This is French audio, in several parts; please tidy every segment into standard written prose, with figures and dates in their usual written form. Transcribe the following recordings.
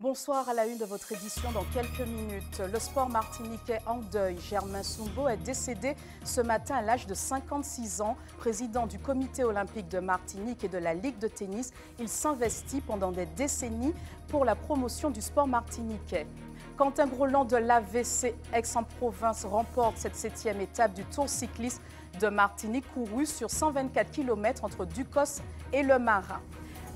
Bonsoir à la une de votre édition dans quelques minutes. Le sport martiniquais en deuil. Germain Soumbo est décédé ce matin à l'âge de 56 ans. Président du Comité olympique de Martinique et de la Ligue de tennis, il s'investit pendant des décennies pour la promotion du sport martiniquais. Quentin Groland de l'AVC Aix-en-Provence remporte cette 7e étape du Tour cycliste de Martinique couru sur 124 km entre Ducos et Le Marin.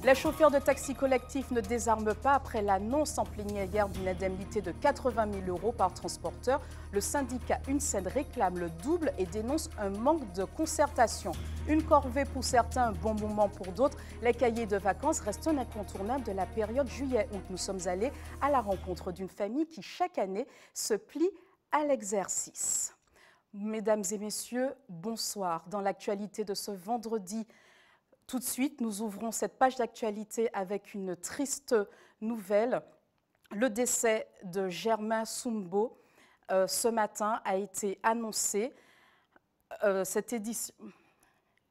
Les chauffeurs de taxi collectif ne désarment pas après l'annonce en plénière hier d'une indemnité de 80 000 € par transporteur. Le syndicat UNSED réclame le double et dénonce un manque de concertation. Une corvée pour certains, un bon moment pour d'autres. Les cahiers de vacances restent un incontournable de la période juillet-août. Nous sommes allés à la rencontre d'une famille qui, chaque année, se plie à l'exercice. Mesdames et messieurs, bonsoir. Dans l'actualité de ce vendredi, tout de suite, nous ouvrons cette page d'actualité avec une triste nouvelle. Le décès de Germain Soumbo ce matin a été annoncé. Cette édition,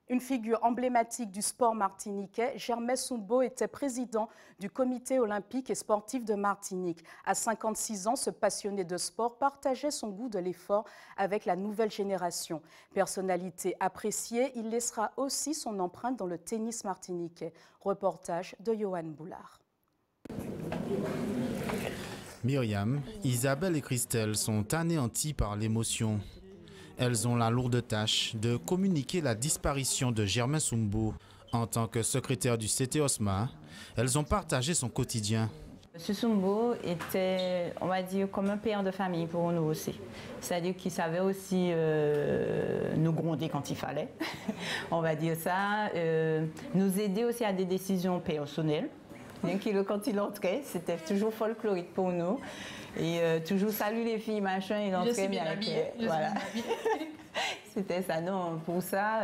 une figure emblématique du sport martiniquais, Germain Soumbo était président du Comité olympique et sportif de Martinique. À 56 ans, ce passionné de sport partageait son goût de l'effort avec la nouvelle génération. Personnalité appréciée, il laissera aussi son empreinte dans le tennis martiniquais. Reportage de Johan Boulard. Myriam, Isabelle et Christelle sont anéanties par l'émotion. Elles ont la lourde tâche de communiquer la disparition de Germain Soumbo. En tant que secrétaire du CT OSMA, elles ont partagé son quotidien. M. Soumbo était, on va dire, comme un père de famille pour nous aussi. C'est-à-dire qu'il savait aussi nous gronder quand il fallait, on va dire ça, nous aider aussi à des décisions personnelles. Quand il entrait, c'était toujours folklorique pour nous. Et toujours salut les filles, machin, il entrait bien habillé. Voilà. C'était ça, non. Pour ça,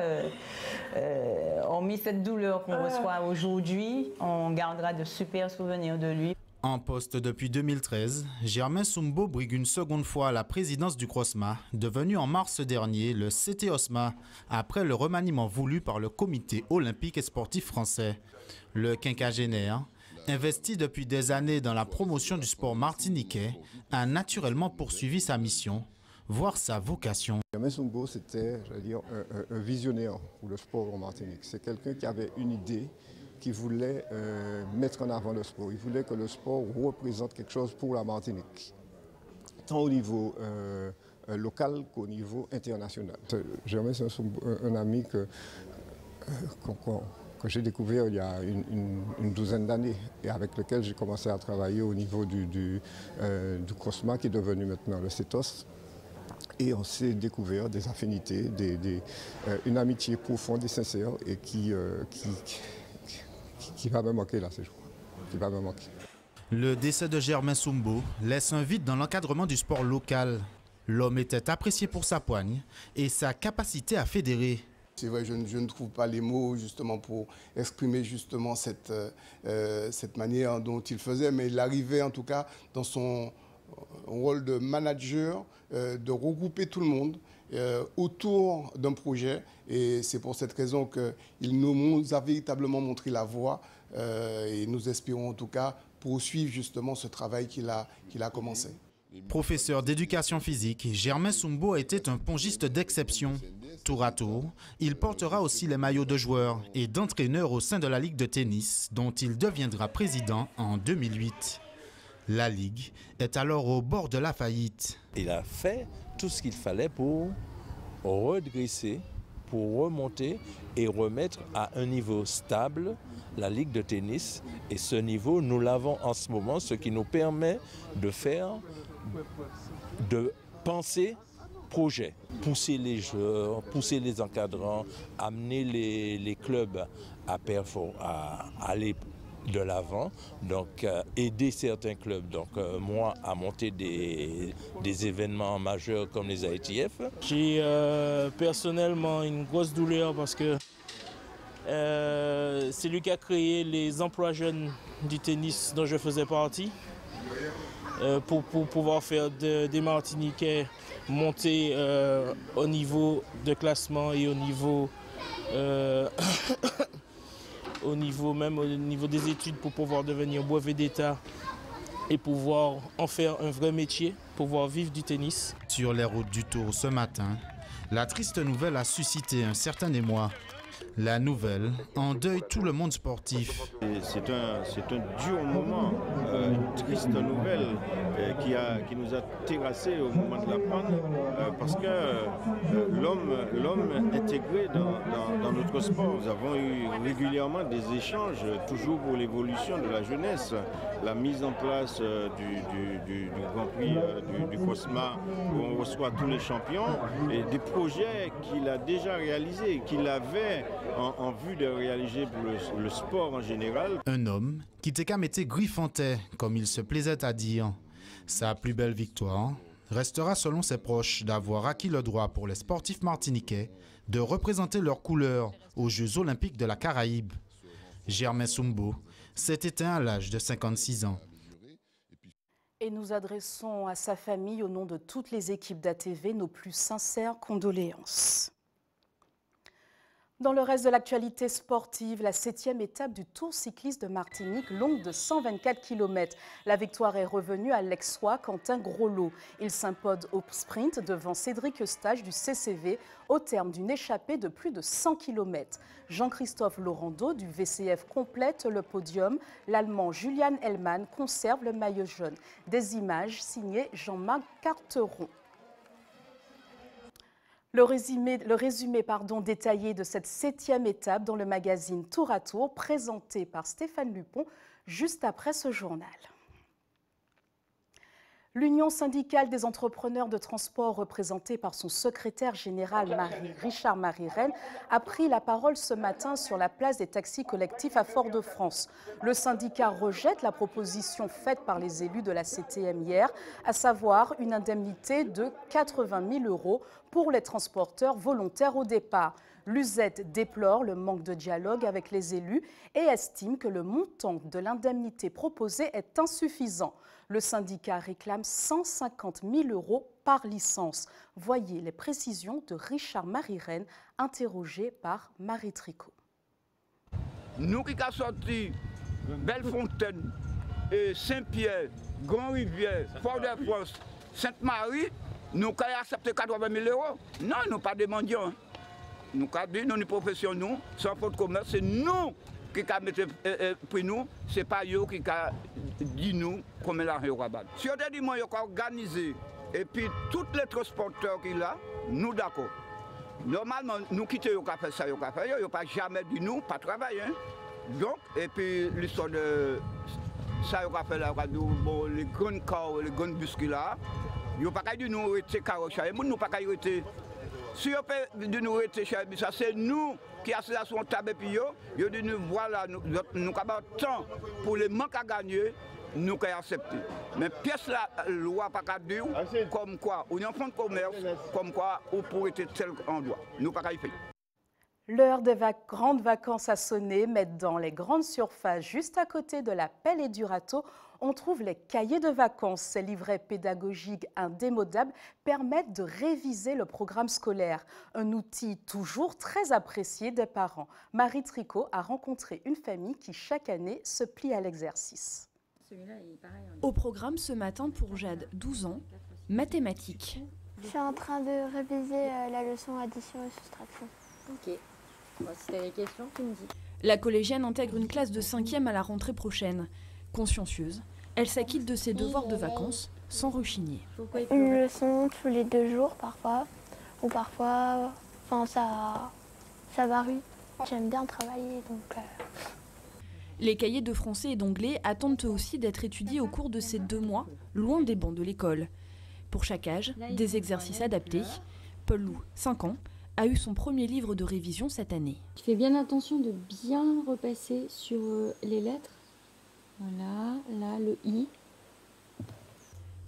hormis cette douleur qu'on reçoit aujourd'hui, on gardera de super souvenirs de lui. En poste depuis 2013, Germain Soumbo brigue une seconde fois la présidence du CROSMA, devenu en mars dernier le CT OSMA, après le remaniement voulu par le Comité olympique et sportif français. Le quinquagénaire, investi depuis des années dans la promotion du sport martiniquais, a naturellement poursuivi sa mission, voire sa vocation. Germain Soumbo, c'était, un visionnaire pour le sport en Martinique. C'est quelqu'un qui avait une idée, qui voulait mettre en avant le sport. Il voulait que le sport représente quelque chose pour la Martinique, tant au niveau local qu'au niveau international. Germain, c'est un ami que j'ai découvert il y a une douzaine d'années et avec lequel j'ai commencé à travailler au niveau du CROSMA qui est devenu maintenant le CETOS. Et on s'est découvert des affinités, une amitié profonde et sincère et qui va me manquer là ces jours. Qui va me manquer. Le décès de Germain Soumbo laisse un vide dans l'encadrement du sport local. L'homme était apprécié pour sa poigne et sa capacité à fédérer. C'est vrai, je ne trouve pas les mots justement pour exprimer justement cette manière dont il faisait, mais il arrivait en tout cas dans son rôle de manager, de regrouper tout le monde autour d'un projet. Et c'est pour cette raison qu'il nous a véritablement montré la voie et nous espérons en tout cas poursuivre justement ce travail qu'il a commencé. Professeur d'éducation physique, Germain Soumbo était un pongiste d'exception. Tour à tour, il portera aussi les maillots de joueur et d'entraîneur au sein de la Ligue de tennis, dont il deviendra président en 2008. La Ligue est alors au bord de la faillite. Il a fait tout ce qu'il fallait pour redresser, pour remonter et remettre à un niveau stable la Ligue de tennis. Et ce niveau, nous l'avons en ce moment, ce qui nous permet de penser projet, pousser les joueurs, pousser les encadrants, amener les clubs à aller de l'avant, donc aider certains clubs, donc moi à monter des événements majeurs comme les ITF. J'ai personnellement une grosse douleur parce que c'est lui qui a créé les emplois jeunes du tennis dont je faisais partie pour pouvoir faire des Martiniquais monter au niveau de classement et au niveau au niveau des études pour pouvoir devenir brevet d'État et pouvoir en faire un vrai métier, pouvoir vivre du tennis. Sur les routes du Tour ce matin, la triste nouvelle a suscité un certain émoi. La nouvelle endeuille tout le monde sportif. C'est un dur moment, une triste nouvelle qui nous a terrassés au moment de l'apprendre parce que l'homme intégré dans notre sport. Nous avons eu régulièrement des échanges, toujours pour l'évolution de la jeunesse, la mise en place du Grand Prix du COSMA où on reçoit tous les champions et des projets qu'il a déjà réalisés, qu'il avait en vue de réaliser pour le sport en général. Un homme qui Tekamete griffantait, comme il se plaisait à dire. Sa plus belle victoire restera selon ses proches d'avoir acquis le droit pour les sportifs martiniquais de représenter leurs couleurs aux Jeux olympiques de la Caraïbe. Germain Soumbo s'est éteint à l'âge de 56 ans. Et nous adressons à sa famille, au nom de toutes les équipes d'ATV, nos plus sincères condoléances. Dans le reste de l'actualité sportive, la 7e étape du Tour cycliste de Martinique, longue de 124 km. La victoire est revenue à l'Aixois Quentin Groslo. Il s'impose au sprint devant Cédric Eustache du CCV au terme d'une échappée de plus de 100 km. Jean-Christophe Laurando du VCF complète le podium. L'Allemand Julian Hellmann conserve le maillot jaune. Des images signées Jean-Marc Carteron. Le résumé détaillé de cette 7e étape dans le magazine Tour à Tour, présenté par Stéphane Lupon, juste après ce journal. L'Union syndicale des entrepreneurs de transport, représentée par son secrétaire général Richard Marie-Rennes, a pris la parole ce matin sur la place des taxis collectifs à Fort-de-France. Le syndicat rejette la proposition faite par les élus de la CTM hier, à savoir une indemnité de 80 000 € pour les transporteurs volontaires au départ. L'USET déplore le manque de dialogue avec les élus et estime que le montant de l'indemnité proposée est insuffisant. Le syndicat réclame 150 000 € par licence. Voyez les précisions de Richard Marie-Rennes, interrogé par Marie Tricot. Nous qui avons sorti Bellefontaine, Saint-Pierre, Grand-Rivière, Fort-de-France, Sainte-Marie, nous avons accepté 80 000 €. Non, nous pas des mendiants. Nous avons dit, nous, une profession, nous, sans faute de commerce, c'est nous qui avons mis prix nous, ce n'est pas eux qui ont dit nous combien l'argent va battre. Si on a dit moi, ils ont organisé, et puis tous les transporteurs qui là, nous d'accord. Normalement, nous quittons le café, ça, ils n'ont pas jamais dit nous, pas travailler. Hein. Donc, et puis l'histoire de ça, ils ont fait là, bon, les grandes cars, les grandes bus qui là, ils n'ont pas dit nous arrêter carrosse, ils n'ont pas arrêter. Si on peut nous arrêter, c'est nous qui avons sur table et puis ils dit nous voilà, nous avons temps pour les manques à gagner, nous avons accepté. Mais pièce la loi pas qu'à dire comme quoi, on est en fonds de commerce, comme quoi on pourrait être tel endroit. Nous pas qu'à y faire. L'heure des grandes vacances a sonné, mais dans les grandes surfaces, juste à côté de la pelle et du râteau, on trouve les cahiers de vacances. Ces livrets pédagogiques indémodables permettent de réviser le programme scolaire. Un outil toujours très apprécié des parents. Marie Tricot a rencontré une famille qui chaque année se plie à l'exercice. Au programme ce matin pour Jade, 12 ans, mathématiques. Je suis en train de réviser la leçon addition et soustraction. Ok. Bon, si tu as des questions, tu me dis. La collégienne intègre une classe de 5e à la rentrée prochaine. Consciencieuse, elle s'acquitte de ses devoirs de vacances sans rechigner. Une leçon tous les 2 jours parfois, ou parfois, ça varie. J'aime bien travailler, donc... Les cahiers de français et d'anglais attendent eux aussi d'être étudiés au cours de ces 2 mois, loin des bancs de l'école. Pour chaque âge, des exercices adaptés. Paul Lou, 5 ans, a eu son premier livre de révision cette année. Tu fais bien attention de bien repasser sur les lettres. Voilà, là, le I.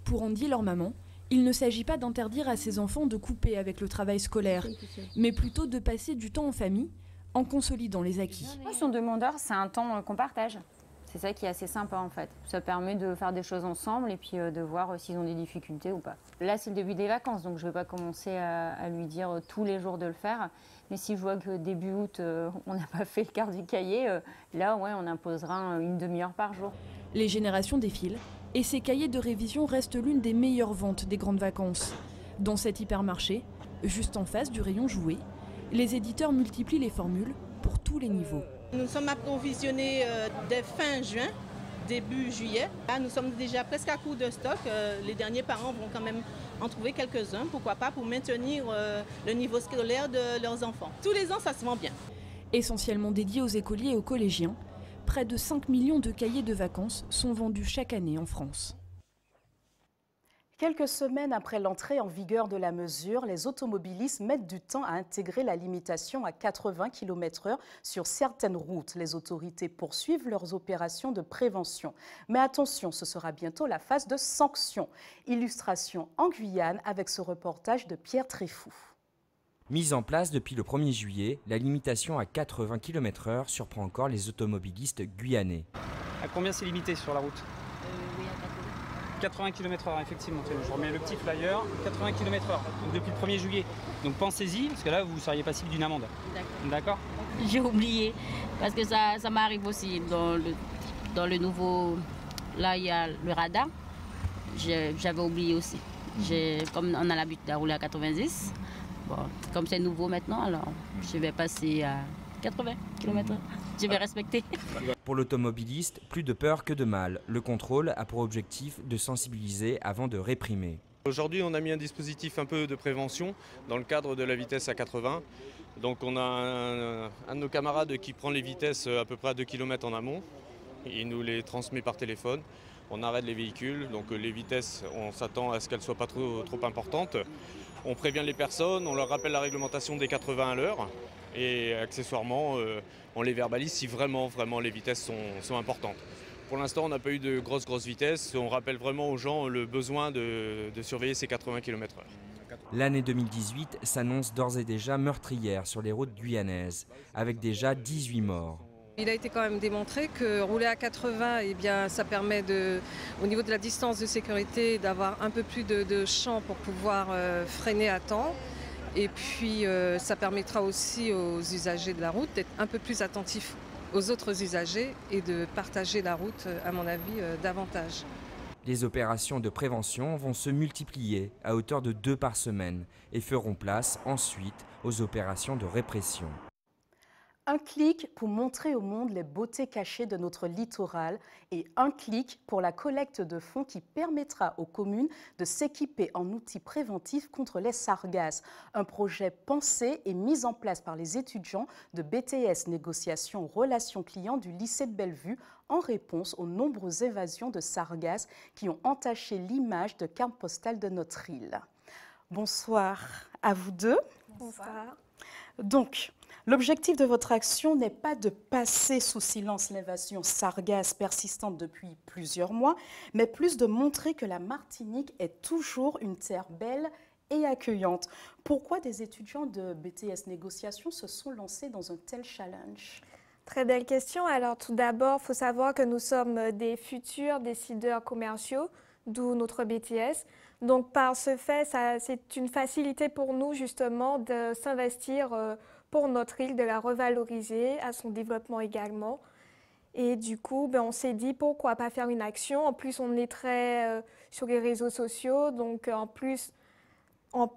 Pour Andy, leur maman, il ne s'agit pas d'interdire à ses enfants de couper avec le travail scolaire, mais plutôt de passer du temps en famille, en consolidant les acquis. Son demandeur, c'est un temps qu'on partage. C'est ça qui est assez sympa en fait. Ça permet de faire des choses ensemble et puis de voir s'ils ont des difficultés ou pas. Là, c'est le début des vacances, donc je ne vais pas commencer à lui dire tous les jours de le faire. Mais si je vois que début août, on n'a pas fait le quart du cahier, là, ouais, on imposera une demi-heure par jour. Les générations défilent Et ces cahiers de révision restent l'une des meilleures ventes des grandes vacances. Dans cet hypermarché, juste en face du rayon jouets, les éditeurs multiplient les formules pour tous les niveaux. Nous sommes approvisionnés dès fin juin, début juillet. Là, nous sommes déjà presque à court de stock. Les derniers parents vont quand même en trouver quelques-uns, pourquoi pas, pour maintenir le niveau scolaire de leurs enfants. Tous les ans, ça se vend bien. Essentiellement dédiés aux écoliers et aux collégiens, près de 5 millions de cahiers de vacances sont vendus chaque année en France. Quelques semaines après l'entrée en vigueur de la mesure, les automobilistes mettent du temps à intégrer la limitation à 80 km/h sur certaines routes. Les autorités poursuivent leurs opérations de prévention. Mais attention, ce sera bientôt la phase de sanction. Illustration en Guyane avec ce reportage de Pierre Tréfou. Mise en place depuis le 1er juillet, la limitation à 80 km/h surprend encore les automobilistes guyanais. À combien c'est limité sur la route? 80 km/h, effectivement. Je remets le petit flyer, 80 km/h, depuis le 1er juillet. Donc pensez-y, parce que là, vous seriez passible d'une amende. D'accord. J'ai oublié, parce que ça m'arrive aussi dans le nouveau... Là, il y a le radar. J'avais oublié aussi. Comme on a l'habitude de rouler à 90, bon, comme c'est nouveau maintenant, alors je vais passer à 80 km/h. Je vais respecter. Pour l'automobiliste, plus de peur que de mal. Le contrôle a pour objectif de sensibiliser avant de réprimer. Aujourd'hui, on a mis un dispositif un peu de prévention dans le cadre de la vitesse à 80. Donc on a un de nos camarades qui prend les vitesses à peu près à 2 km en amont. Il nous les transmet par téléphone. On arrête les véhicules, donc les vitesses, on s'attend à ce qu'elles ne soient pas trop importantes. On prévient les personnes, on leur rappelle la réglementation des 80 à l'heure. Et accessoirement, on les verbalise si vraiment les vitesses sont importantes. Pour l'instant, on n'a pas eu de grosses vitesses. On rappelle vraiment aux gens le besoin de surveiller ces 80 km/h. L'année 2018 s'annonce d'ores et déjà meurtrière sur les routes guyanaises, avec déjà 18 morts. Il a été quand même démontré que rouler à 80, eh bien, ça permet, au niveau de la distance de sécurité, d'avoir un peu plus de champ pour pouvoir freiner à temps. Et puis, ça permettra aussi aux usagers de la route d'être un peu plus attentifs aux autres usagers et de partager la route, à mon avis, davantage. Les opérations de prévention vont se multiplier à hauteur de 2 par semaine et feront place ensuite aux opérations de répression. Un clic pour montrer au monde les beautés cachées de notre littoral et un clic pour la collecte de fonds qui permettra aux communes de s'équiper en outils préventifs contre les sargasses. Un projet pensé et mis en place par les étudiants de BTS Négociation Relations Clients du lycée de Bellevue en réponse aux nombreuses évasions de sargasses qui ont entaché l'image de carte postale de notre île. Bonsoir à vous deux. Bonsoir. Donc, l'objectif de votre action n'est pas de passer sous silence l'invasion sargasse persistante depuis plusieurs mois, mais plus de montrer que la Martinique est toujours une terre belle et accueillante. Pourquoi des étudiants de BTS Négociation se sont lancés dans un tel challenge? Très belle question. Alors tout d'abord, il faut savoir que nous sommes des futurs décideurs commerciaux, d'où notre BTS. Donc par ce fait, c'est une facilité pour nous justement de s'investir pour notre île, de la revaloriser, à son développement également. Et du coup, on s'est dit pourquoi pas faire une action. En plus, on est très sur les réseaux sociaux, donc en plus, comment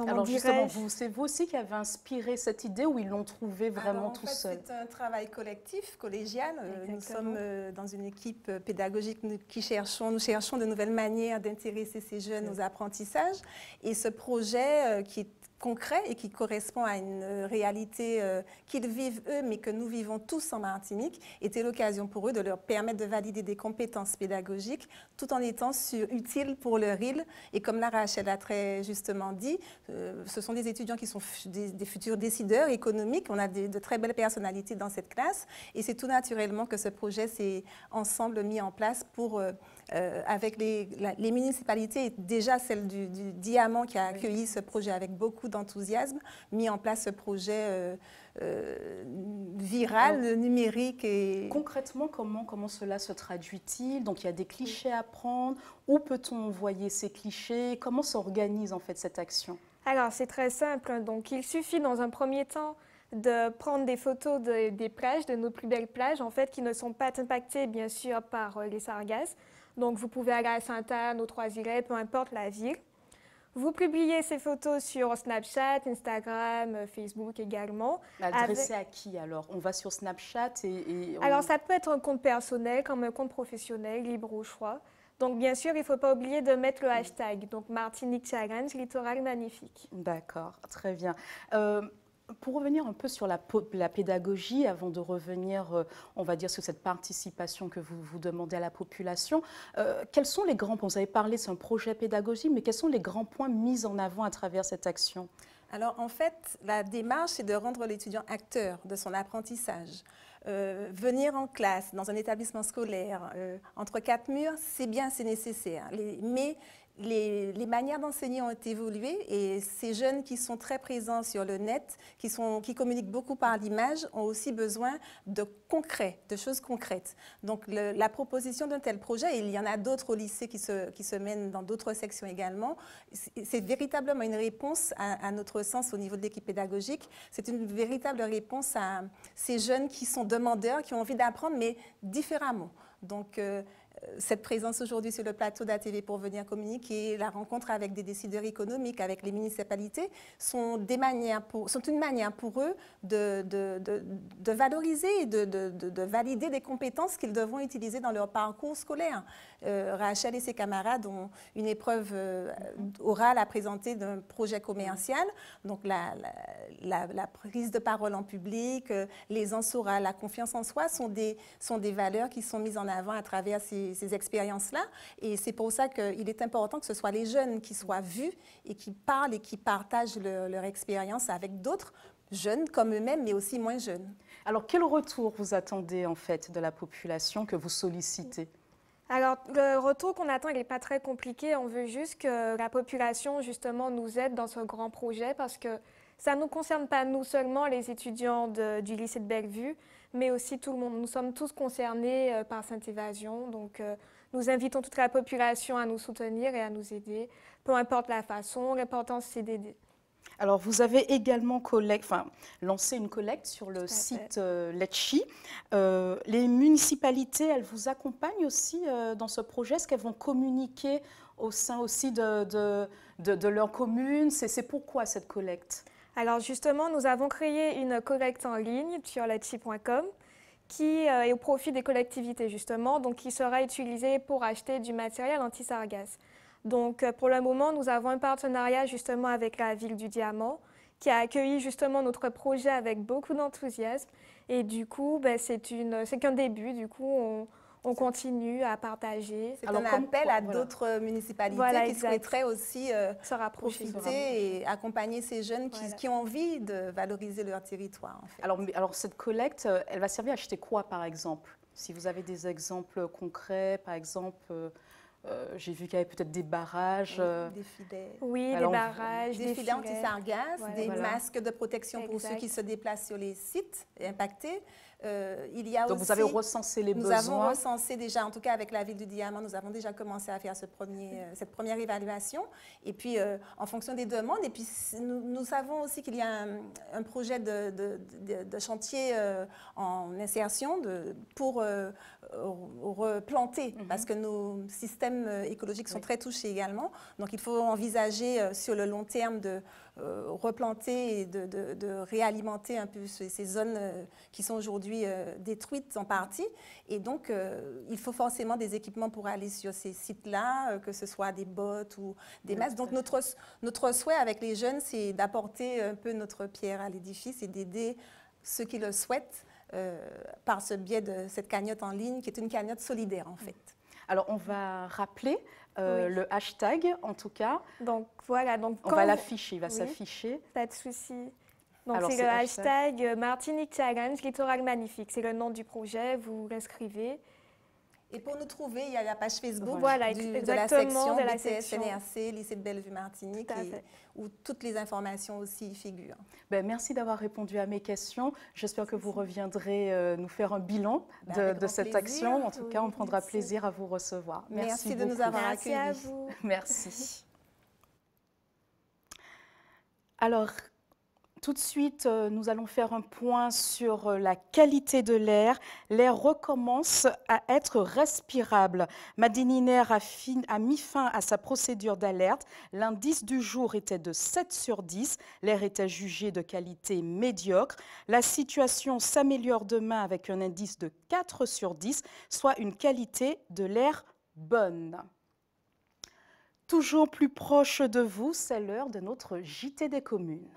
Alors justement, dirais-je, c'est vous aussi qui avez inspiré cette idée ou ils l'ont trouvée vraiment tout seul? C'est un travail collectif, collégial. Nous sommes dans une équipe pédagogique nous cherchons de nouvelles manières d'intéresser ces jeunes aux apprentissages. Et ce projet qui est concret et qui correspond à une réalité qu'ils vivent eux, mais que nous vivons tous en Martinique, était l'occasion pour eux de leur permettre de valider des compétences pédagogiques tout en étant utiles pour leur île. Et comme la Rachel a très justement dit, ce sont des étudiants qui sont des futurs décideurs économiques. On a de très belles personnalités dans cette classe et c'est tout naturellement que ce projet s'est ensemble mis en place pour, avec les municipalités, et déjà celle du Diamant qui a accueilli ce projet avec beaucoup d'enthousiasme, mis en place ce projet viral, numérique. Et... Concrètement, comment cela se traduit-il? Donc il y a des clichés à prendre. Où peut-on envoyer ces clichés? Comment s'organise en fait cette action? Alors c'est très simple. Donc il suffit dans un premier temps de prendre des photos des plages, de nos plus belles plages, en fait, qui ne sont pas impactées bien sûr par les sargasses. Donc vous pouvez aller à Sainte-Anne, aux Trois-Îlets, peu importe la ville. Vous publiez ces photos sur Snapchat, Instagram, Facebook également. Adressé à qui alors? On va sur Snapchat et Alors ça peut être un compte personnel comme un compte professionnel, libre au choix. Donc bien sûr, il ne faut pas oublier de mettre le hashtag, donc Martinique Challenge, littoral magnifique. D'accord, très bien. Pour revenir un peu sur la pédagogie, avant de revenir, on va dire, sur cette participation que vous demandez à la population, quels sont les grands points? Vous avez parlé, c'est un projet pédagogique, mais quels sont les grands points mis en avant à travers cette action? Alors, en fait, la démarche, c'est de rendre l'étudiant acteur de son apprentissage. Venir en classe, dans un établissement scolaire, entre quatre murs, c'est bien, c'est nécessaire. Mais les manières d'enseigner ont évolué et ces jeunes qui sont très présents sur le net, qui communiquent beaucoup par l'image, ont aussi besoin de concret, de choses concrètes. Donc la proposition d'un tel projet, et il y en a d'autres au lycée qui se mènent dans d'autres sections également, c'est véritablement une réponse à notre sens au niveau de l'équipe pédagogique. C'est une véritable réponse à ces jeunes qui sont demandeurs, qui ont envie d'apprendre, mais différemment. Donc, cette présence aujourd'hui sur le plateau d'ATV pour venir communiquer, la rencontre avec des décideurs économiques, avec les municipalités, sont une manière pour eux de valoriser et de valider des compétences qu'ils devront utiliser dans leur parcours scolaire. Rachel et ses camarades ont une épreuve orale à présenter d'un projet commercial, donc la prise de parole en public, l'aisance orale, la confiance en soi sont des valeurs qui sont mises en avant à travers ces expériences-là. Et c'est pour ça qu'il est important que ce soit les jeunes qui soient vus et qui parlent et qui partagent leur expérience avec d'autres jeunes comme eux-mêmes, mais aussi moins jeunes. Alors, quel retour vous attendez en fait de la population que vous sollicitez? Alors, le retour qu'on attend, il n'est pas très compliqué. On veut juste que la population, justement, nous aide dans ce grand projet parce que ça ne nous concerne pas nous seulement, les étudiants du lycée de Bellevue, mais aussi tout le monde. Nous sommes tous concernés par cette évasion. Donc, nous invitons toute la population à nous soutenir et à nous aider, peu importe la façon. L'important, c'est d'aider. Alors, vous avez également lancé une collecte sur le site Letchi. Les municipalités, elles vous accompagnent aussi dans ce projet? Est-ce qu'elles vont communiquer au sein aussi de leur commune? C'est pourquoi cette collecte? Alors justement, nous avons créé une collecte en ligne sur letchi.com qui est au profit des collectivités justement, donc qui sera utilisée pour acheter du matériel anti-sargasse. Donc pour le moment, nous avons un partenariat justement avec la ville du Diamant qui a accueilli justement notre projet avec beaucoup d'enthousiasme et du coup, c'est qu'un début, du coup on continue à partager. C'est un appel à d'autres municipalités qui souhaiteraient aussi profiter et accompagner ces jeunes qui ont envie de valoriser leur territoire. En fait. Alors cette collecte, elle va servir à acheter quoi par exemple? Si vous avez des exemples concrets, par exemple, j'ai vu qu'il y avait peut-être des barrages. Des filets. Oui, des barrages, des filets anti-sargasses, des masques de protection pour ceux qui se déplacent sur les sites impactés. Donc vous avez recensé les besoins? Nous avons recensé déjà, en tout cas avec la ville du Diamant, nous avons déjà commencé à faire cette première évaluation. Et puis en fonction des demandes, et puis nous savons aussi qu'il y a un projet de chantier en insertion pour replanter, parce que nos systèmes écologiques sont très touchés également. Donc il faut envisager sur le long terme de replanter et de réalimenter un peu ces zones qui sont aujourd'hui détruites en partie. Et donc, il faut forcément des équipements pour aller sur ces sites-là, que ce soit des bottes ou des masques. Donc, notre souhait avec les jeunes, c'est d'apporter un peu notre pierre à l'édifice et d'aider ceux qui le souhaitent par ce biais de cette cagnotte en ligne, qui est une cagnotte solidaire, en fait. Alors, on va rappeler le hashtag, en tout cas. Donc, voilà. Donc, on va l'afficher, il va s'afficher. Pas de souci. Donc, c'est le hashtag Martinique Challenge, littoral magnifique. C'est le nom du projet, vous l'inscrivez. Et pour nous trouver, il y a la page Facebook de la section BTS NRC, lycée de Bellevue-Martinique, où toutes les informations aussi figurent. Merci d'avoir répondu à mes questions. J'espère que vous reviendrez nous faire un bilan de cette action. En tout cas, on prendra plaisir à vous recevoir. Merci de nous avoir accueillis. Merci à vous. Merci. Alors, Tout de suite, nous allons faire un point sur la qualité de l'air. L'air recommence à être respirable. Madininer a mis fin à sa procédure d'alerte. L'indice du jour était de 7 sur 10. L'air était jugé de qualité médiocre. La situation s'améliore demain avec un indice de 4 sur 10, soit une qualité de l'air bonne. Toujours plus proche de vous, c'est l'heure de notre JT des communes.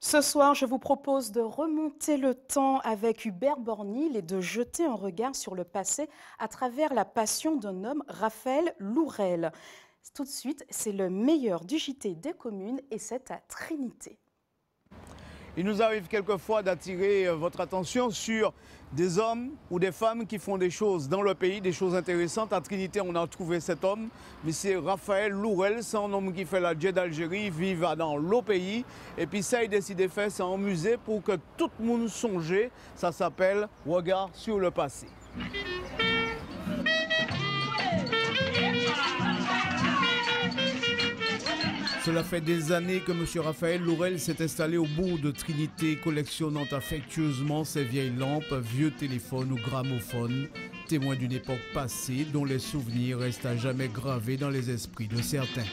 Ce soir, je vous propose de remonter le temps avec Hubert Bornil et de jeter un regard sur le passé à travers la passion d'un homme, Raphaël Lourel. Tout de suite, c'est le meilleur du JT des communes et c'est à Trinité. Il nous arrive quelquefois d'attirer votre attention sur des hommes ou des femmes qui font des choses dans le pays, des choses intéressantes. À Trinité, on a trouvé cet homme, mais c'est Raphaël Lourel, c'est un homme qui fait la Jet d'Algérie, vit dans le pays. Et puis ça, il décide de faire, c'est un musée pour que tout le monde songe. Ça s'appelle Regard sur le passé. Cela fait des années que M. Raphaël Lourel s'est installé au bourg de Trinité, collectionnant affectueusement ses vieilles lampes, vieux téléphones ou gramophones, témoins d'une époque passée dont les souvenirs restent à jamais gravés dans les esprits de certains.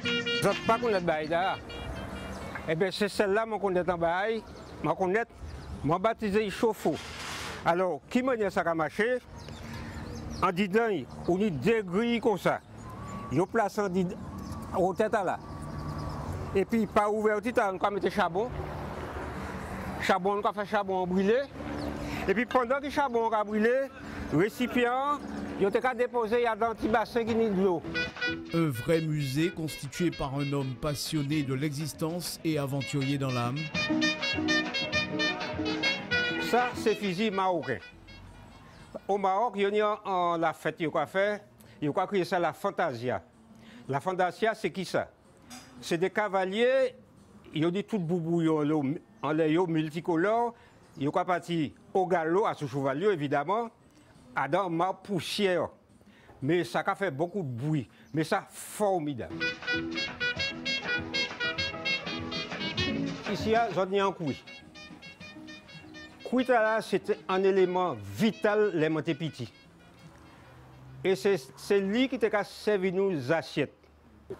Je ne sais pas qu'on est baïda. Eh bien, c'est celle-là que je connais en baï. Je connais, je baptisé chauffe-eau. Alors, qui m'a dit ça a marché? En disant, on a des grilles comme ça. Yo place au tête là. Et puis pas ouvert tout on va mettre charbon. Charbon on va faire charbon brûlé. Et puis pendant que le charbon a brûlé, récipient, yo te ka déposer dans un petit bassin qui n'est de l'eau. Un vrai musée constitué par un homme passionné de l'existence et aventurier dans l'âme. Ça c'est fusil marocain. Au Maroc, il y a la fête il y a créé ça la Fantasia. La Fantasia, c'est qui ça? C'est des cavaliers, ils ont dit tout boubou en l'air multicolore, ils ont parti au galop, à ce chevalier évidemment, à dans ma poussière. Mais ça a fait beaucoup de bruit, mais ça formidable. Ici, j'en ai un couille. Couille là, c'est un élément vital, les montépiti. Et c'est lui qui t'a servi nous assiettes.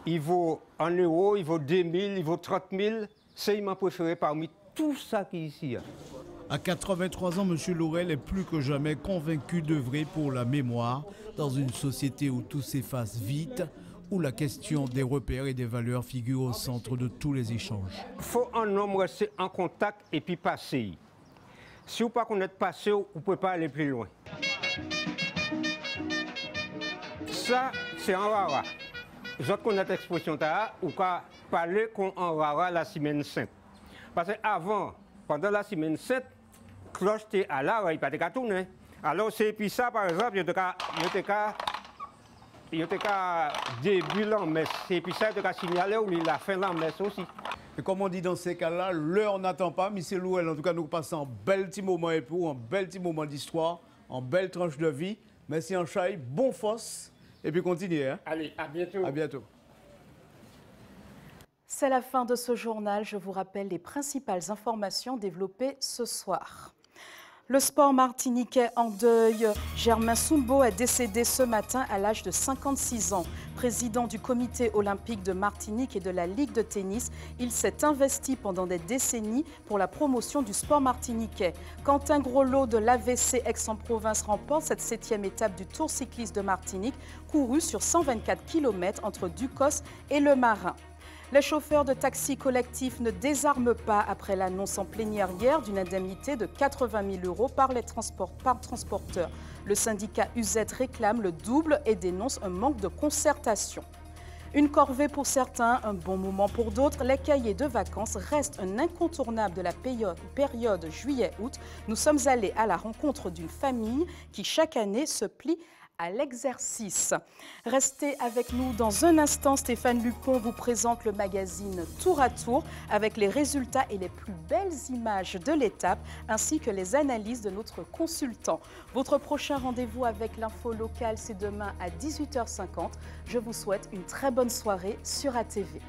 Il vaut 1 euro, il vaut 2000, il vaut 30 000. C'est mon préféré parmi tout ça qui est ici. À 83 ans, M. Lourel est plus que jamais convaincu d'œuvrer pour la mémoire dans une société où tout s'efface vite, où la question des repères et des valeurs figure au centre de tous les échanges. Il faut un homme rester en contact et puis passer. Si vous ne connaissez pas passé, vous ne pouvez pas aller plus loin. Ça, c'est un rara. Je connais l'expression, ou qu'à parler qu'on en rara la semaine sainte. Parce qu'avant, pendant la semaine sainte, cloche était à l'arrêt, il n'y a pas de tourner. Alors, c'est puis ça, par exemple, il y a début de la messe. Et puis ça, il y a signalé où il a fait la messe aussi. Et comme on dit dans ces cas-là, l'heure n'attend pas. M. Lourel, en tout cas, nous passons un bel petit moment époux, un bel petit moment d'histoire, une belle tranche de vie. Merci en chai, bon fosse. Et puis continuez. Hein? Allez, à bientôt. À bientôt. C'est la fin de ce journal. Je vous rappelle les principales informations développées ce soir. Le sport martiniquais en deuil. Germain Soumbo est décédé ce matin à l'âge de 56 ans. Président du comité olympique de Martinique et de la Ligue de tennis, il s'est investi pendant des décennies pour la promotion du sport martiniquais. Quentin Groslo de l'AVC Aix-en-Provence remporte cette 7e étape du Tour cycliste de Martinique, courue sur 124 km entre Ducos et Le Marin. Les chauffeurs de taxis collectifs ne désarment pas après l'annonce en plénière hier d'une indemnité de 80 000 € par transporteurs. Le syndicat UZ réclame le double et dénonce un manque de concertation. Une corvée pour certains, un bon moment pour d'autres, les cahiers de vacances restent un incontournable de la période juillet-août. Nous sommes allés à la rencontre d'une famille qui chaque année se plie à l'exercice. Restez avec nous dans un instant. Stéphane Lupon vous présente le magazine Tour à Tour avec les résultats et les plus belles images de l'étape ainsi que les analyses de notre consultant. Votre prochain rendez-vous avec l'info locale, c'est demain à 18h50. Je vous souhaite une très bonne soirée sur ATV.